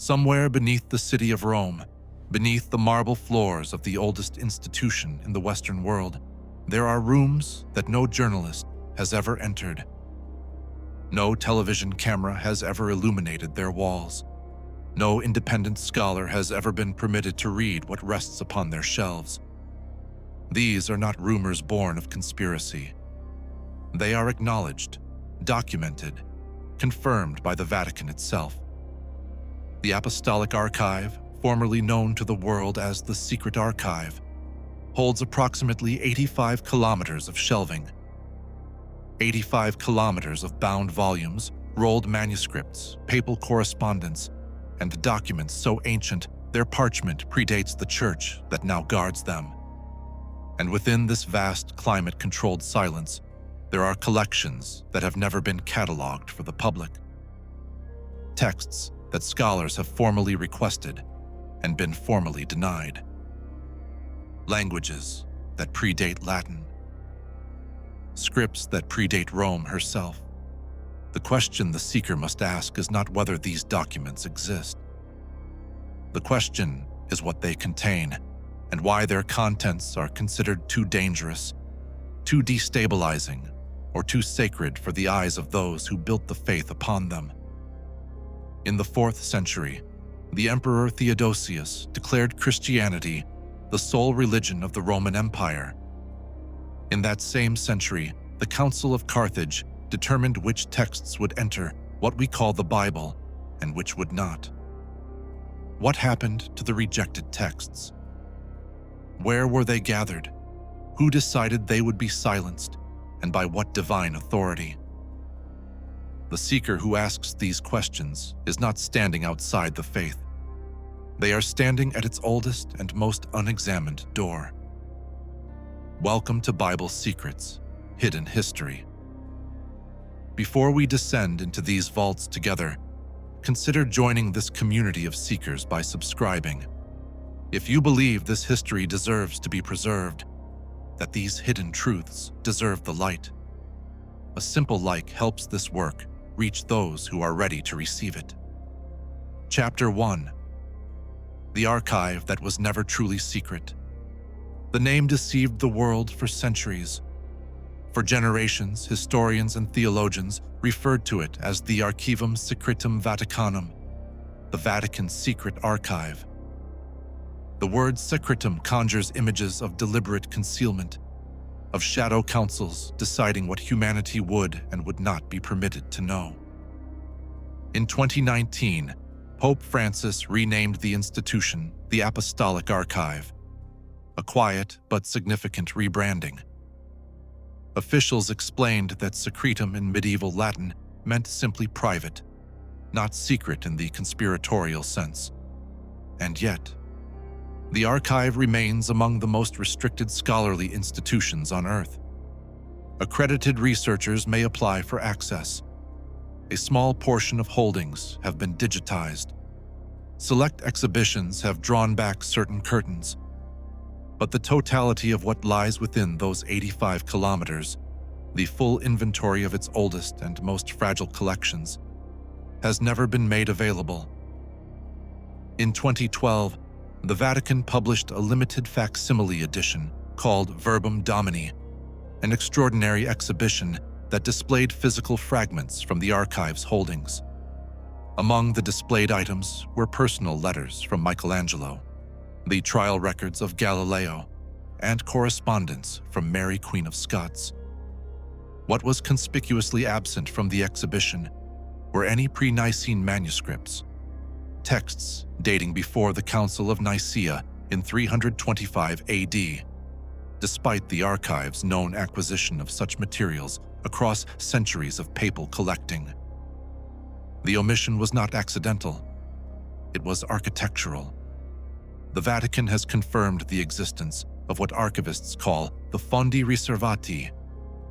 Somewhere beneath the city of Rome, beneath the marble floors of the oldest institution in the Western world, there are rooms that no journalist has ever entered. No television camera has ever illuminated their walls. No independent scholar has ever been permitted to read what rests upon their shelves. These are not rumors born of conspiracy. They are acknowledged, documented, confirmed by the Vatican itself. The Apostolic Archive, formerly known to the world as the Secret Archive, holds approximately 85 kilometers of shelving. 85 kilometers of bound volumes, rolled manuscripts, papal correspondence, and documents so ancient their parchment predates the church that now guards them. And within this vast climate-controlled silence, there are collections that have never been catalogued for the public. Texts that scholars have formally requested and been formally denied. Languages that predate Latin. Scripts that predate Rome herself. The question the seeker must ask is not whether these documents exist. The question is what they contain and why their contents are considered too dangerous, too destabilizing, or too sacred for the eyes of those who built the faith upon them. In the 4th century, the Emperor Theodosius declared Christianity the sole religion of the Roman Empire. In that same century, the Council of Carthage determined which texts would enter what we call the Bible and which would not. What happened to the rejected texts? Where were they gathered? Who decided they would be silenced, and by what divine authority? The seeker who asks these questions is not standing outside the faith. They are standing at its oldest and most unexamined door. Welcome to Bible Secrets, Hidden History. Before we descend into these vaults together, consider joining this community of seekers by subscribing. If you believe this history deserves to be preserved, that these hidden truths deserve the light, a simple like helps this work reach those who are ready to receive it. Chapter 1. The Archive that was never truly secret. The name deceived the world for centuries. For generations, historians and theologians referred to it as the Archivum Secretum Vaticanum, the Vatican's secret archive. The word secretum conjures images of deliberate concealment, of shadow councils deciding what humanity would and would not be permitted to know. In 2019, Pope Francis renamed the institution the Apostolic Archive, a quiet but significant rebranding. Officials explained that secretum in medieval Latin meant simply private, not secret in the conspiratorial sense. And yet, the archive remains among the most restricted scholarly institutions on Earth. Accredited researchers may apply for access. A small portion of holdings have been digitized. Select exhibitions have drawn back certain curtains. But the totality of what lies within those 85 kilometers, the full inventory of its oldest and most fragile collections, has never been made available. In 2012, the Vatican published a limited facsimile edition called Verbum Domini, an extraordinary exhibition that displayed physical fragments from the archive's holdings. Among the displayed items were personal letters from Michelangelo, the trial records of Galileo, and correspondence from Mary, Queen of Scots. What was conspicuously absent from the exhibition were any pre-Nicene manuscripts, texts dating before the Council of Nicaea in 325 AD, despite the archive's known acquisition of such materials across centuries of papal collecting. The omission was not accidental. It was architectural. The Vatican has confirmed the existence of what archivists call the fondi riservati,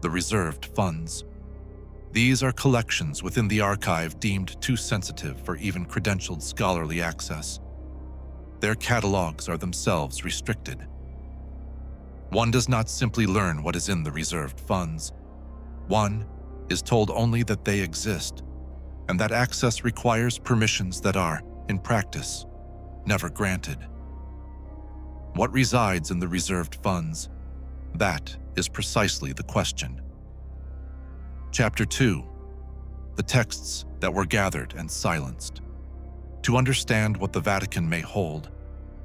the reserved funds. These are collections within the archive deemed too sensitive for even credentialed scholarly access. Their catalogues are themselves restricted. One does not simply learn what is in the reserved funds. One is told only that they exist, and that access requires permissions that are, in practice, never granted. What resides in the reserved funds? That is precisely the question. Chapter 2. The texts that were gathered and silenced. To understand what the Vatican may hold,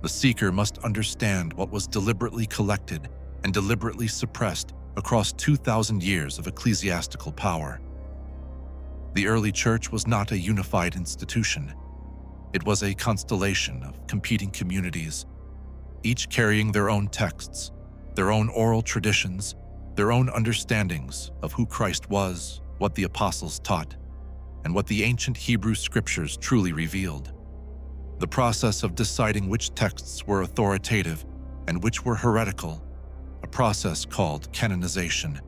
the seeker must understand what was deliberately collected and deliberately suppressed across 2,000 years of ecclesiastical power. The early church was not a unified institution. It was a constellation of competing communities, each carrying their own texts, their own oral traditions, their own understandings of who Christ was, what the apostles taught, and what the ancient Hebrew scriptures truly revealed. The process of deciding which texts were authoritative and which were heretical, a process called canonization,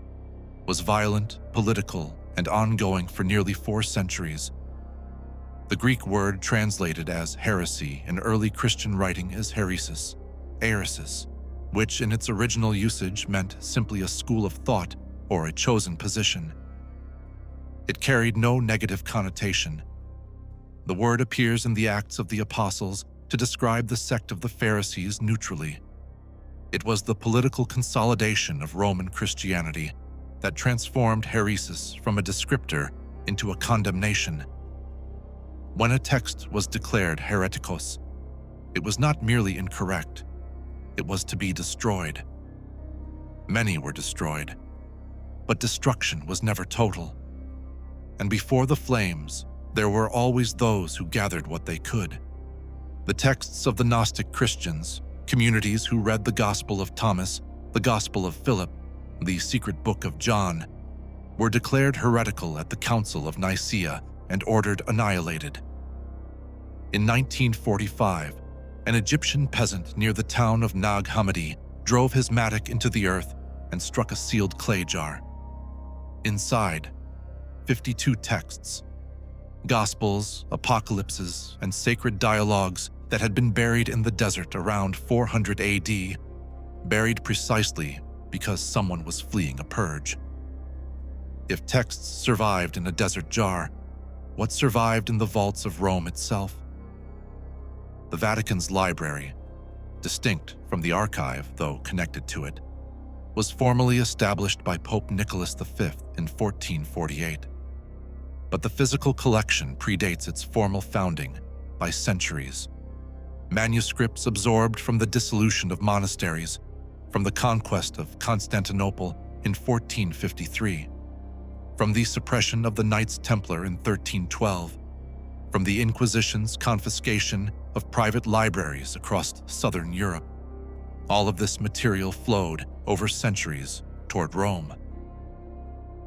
was violent, political, and ongoing for nearly 4 centuries. The Greek word translated as heresy in early Christian writing is heresis, which in its original usage meant simply a school of thought or a chosen position. It carried no negative connotation. The word appears in the Acts of the Apostles to describe the sect of the Pharisees neutrally. It was the political consolidation of Roman Christianity that transformed heresis from a descriptor into a condemnation. When a text was declared heretikos, it was not merely incorrect, it was to be destroyed. Many were destroyed, but destruction was never total. And before the flames, there were always those who gathered what they could. The texts of the Gnostic Christians, communities who read the Gospel of Thomas, the Gospel of Philip, the secret book of John, were declared heretical at the Council of Nicaea and ordered annihilated. In 1945, an Egyptian peasant near the town of Nag Hammadi drove his mattock into the earth and struck a sealed clay jar. Inside, 52 texts, Gospels, apocalypses, and sacred dialogues that had been buried in the desert around 400 AD, buried precisely because someone was fleeing a purge. If texts survived in a desert jar, what survived in the vaults of Rome itself? The Vatican's library, distinct from the archive though connected to it, was formally established by Pope Nicholas V in 1448. But the physical collection predates its formal founding by centuries. Manuscripts absorbed from the dissolution of monasteries, from the conquest of Constantinople in 1453, from the suppression of the Knights Templar in 1312, from the Inquisition's confiscation of private libraries across southern Europe. All of this material flowed over centuries toward Rome.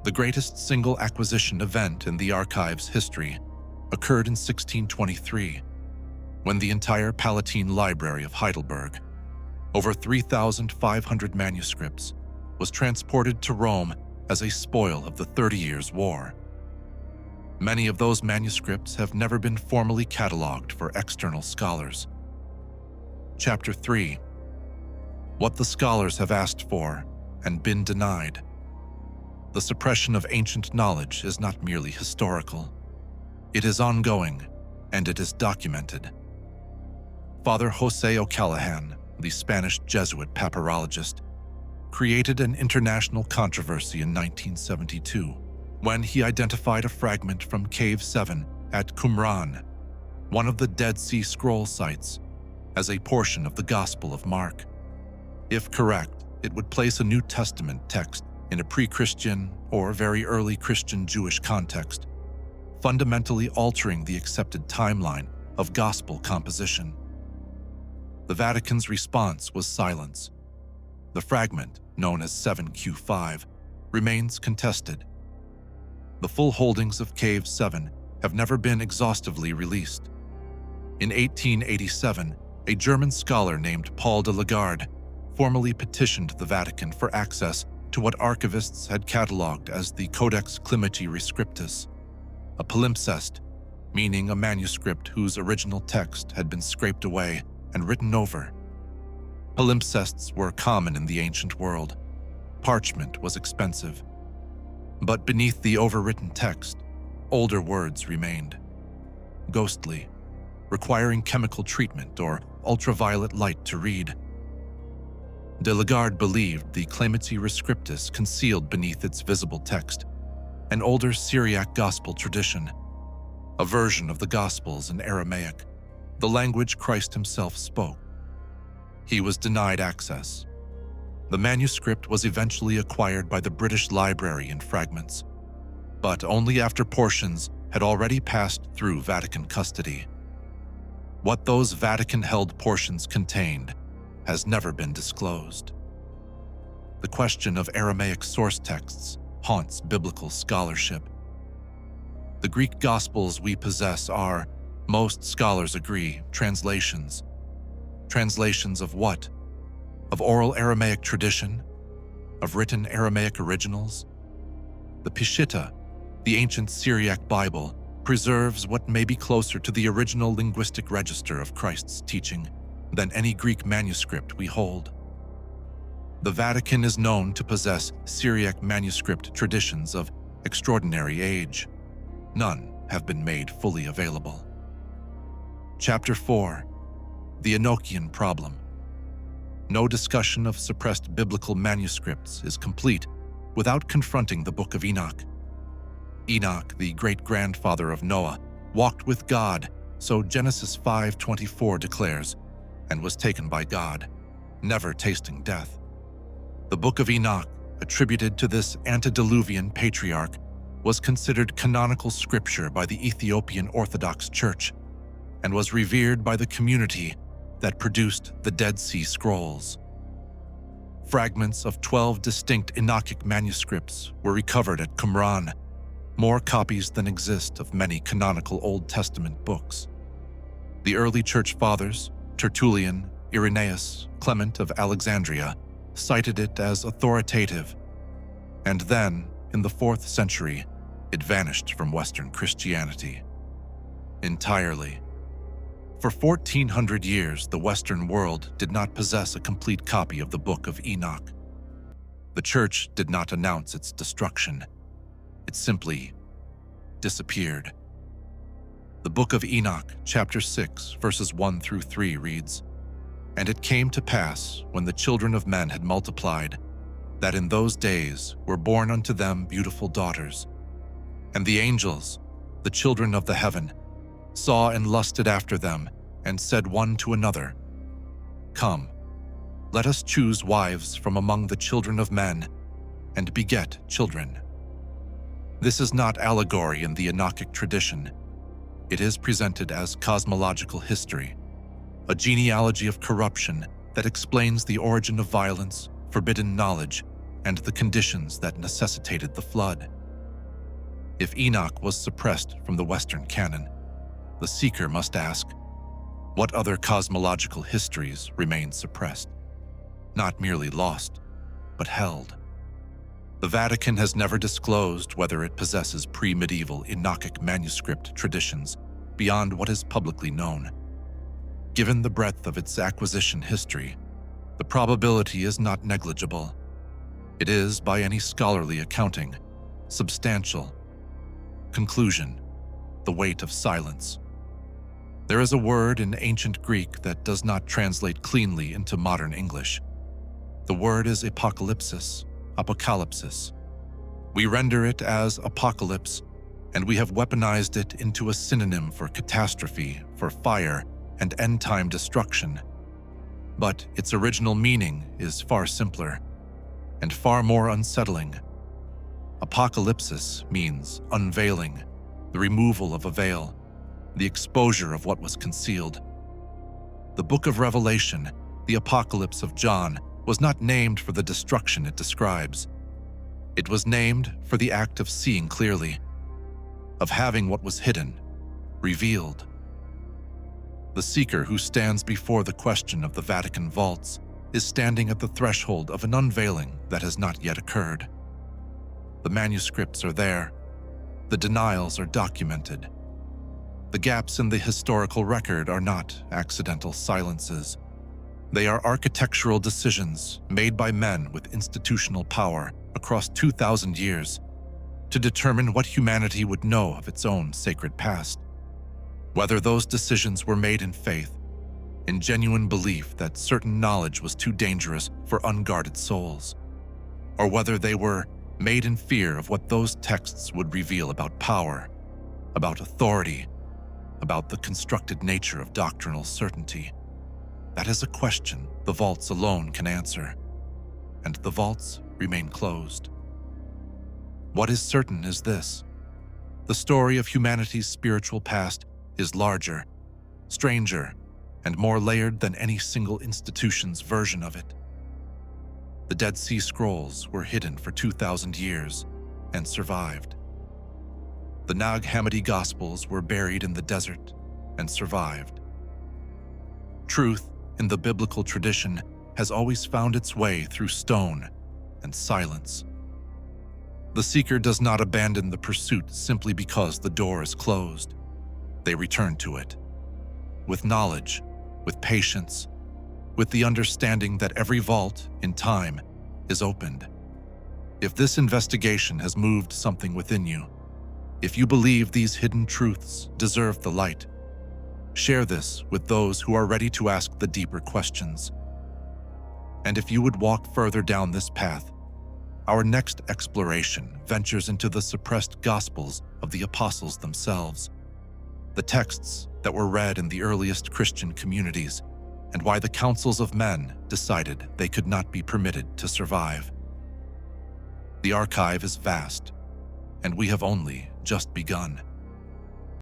The greatest single acquisition event in the archive's history occurred in 1623, when the entire Palatine Library of Heidelberg, over 3,500 manuscripts, was transported to Rome as a spoil of the 30 Years' War. Many of those manuscripts have never been formally catalogued for external scholars. Chapter 3. What the scholars have asked for and been denied. The suppression of ancient knowledge is not merely historical. It is ongoing, and it is documented. Father José O'Callaghan, the Spanish Jesuit papyrologist, created an international controversy in 1972 when he identified a fragment from Cave 7 at Qumran, one of the Dead Sea Scroll sites, as a portion of the Gospel of Mark. If correct, it would place a New Testament text in a pre-Christian or very early Christian Jewish context, fundamentally altering the accepted timeline of gospel composition. The Vatican's response was silence. The fragment, known as 7Q5, remains contested. The full holdings of Cave 7 have never been exhaustively released. In 1887, a German scholar named Paul de Lagarde formally petitioned the Vatican for access to what archivists had catalogued as the Codex Climaci Rescriptus, a palimpsest, meaning a manuscript whose original text had been scraped away and written over. Palimpsests were common in the ancient world. Parchment was expensive. But beneath the overwritten text, older words remained. Ghostly, requiring chemical treatment or ultraviolet light to read. De Lagarde believed the Clametia Rescriptus concealed beneath its visible text an older Syriac Gospel tradition, a version of the Gospels in Aramaic, the language Christ himself spoke. He was denied access. The manuscript was eventually acquired by the British Library in fragments, but only after portions had already passed through Vatican custody. What those Vatican-held portions contained has never been disclosed. The question of Aramaic source texts haunts biblical scholarship. The Greek Gospels we possess are, most scholars agree, translations. Translations of what? Of oral Aramaic tradition? Of written Aramaic originals? The Peshitta, the ancient Syriac Bible, preserves what may be closer to the original linguistic register of Christ's teaching than any Greek manuscript we hold. The Vatican is known to possess Syriac manuscript traditions of extraordinary age. None have been made fully available. Chapter 4. The Enochian Problem. No discussion of suppressed biblical manuscripts is complete without confronting the Book of Enoch. Enoch, the great-grandfather of Noah, walked with God, so Genesis 5:24 declares, and was taken by God, never tasting death. The Book of Enoch, attributed to this antediluvian patriarch, was considered canonical scripture by the Ethiopian Orthodox Church and was revered by the community that produced the Dead Sea Scrolls. Fragments of 12 distinct Enochic manuscripts were recovered at Qumran, more copies than exist of many canonical Old Testament books. The early church fathers, Tertullian, Irenaeus, Clement of Alexandria, cited it as authoritative, and then, in the 4th century, it vanished from Western Christianity entirely. For 1400 years, the Western world did not possess a complete copy of the Book of Enoch. The Church did not announce its destruction. It simply disappeared. The Book of Enoch, chapter 6, verses 1 through 3 reads, "And it came to pass, when the children of men had multiplied, that in those days were born unto them beautiful daughters. And the angels, the children of the heaven, saw and lusted after them, and said one to another, Come, let us choose wives from among the children of men, and beget children." This is not allegory in the Enochic tradition. It is presented as cosmological history, a genealogy of corruption that explains the origin of violence, forbidden knowledge, and the conditions that necessitated the flood. If Enoch was suppressed from the Western canon, the seeker must ask, what other cosmological histories remain suppressed? Not merely lost, but held. The Vatican has never disclosed whether it possesses pre-medieval Enochic manuscript traditions beyond what is publicly known. Given the breadth of its acquisition history, the probability is not negligible. It is, by any scholarly accounting, substantial. Conclusion: the weight of silence. There is a word in ancient Greek that does not translate cleanly into modern English. The word is apocalypsis, apocalypsis. We render it as apocalypse, and we have weaponized it into a synonym for catastrophe, for fire, and end-time destruction. But its original meaning is far simpler and far more unsettling. Apocalypsis means unveiling, the removal of a veil, the exposure of what was concealed. The Book of Revelation, the Apocalypse of John, was not named for the destruction it describes. It was named for the act of seeing clearly, of having what was hidden revealed. The seeker who stands before the question of the Vatican vaults is standing at the threshold of an unveiling that has not yet occurred. The manuscripts are there. The denials are documented. The gaps in the historical record are not accidental silences. They are architectural decisions made by men with institutional power across 2,000 years to determine what humanity would know of its own sacred past. Whether those decisions were made in faith, in genuine belief that certain knowledge was too dangerous for unguarded souls, or whether they were made in fear of what those texts would reveal about power, about authority, about the constructed nature of doctrinal certainty. That is a question the vaults alone can answer, and the vaults remain closed. What is certain is this: the story of humanity's spiritual past is larger, stranger, and more layered than any single institution's version of it. The Dead Sea Scrolls were hidden for 2,000 years and survived. The Nag Hammadi Gospels were buried in the desert and survived. Truth in the biblical tradition has always found its way through stone and silence. The seeker does not abandon the pursuit simply because the door is closed. They return to it, with knowledge, with patience, with the understanding that every vault, in time, is opened. If this investigation has moved something within you, if you believe these hidden truths deserve the light, share this with those who are ready to ask the deeper questions. And if you would walk further down this path, our next exploration ventures into the suppressed Gospels of the Apostles themselves, the texts that were read in the earliest Christian communities, and why the councils of men decided they could not be permitted to survive. The archive is vast, and we have only just begun.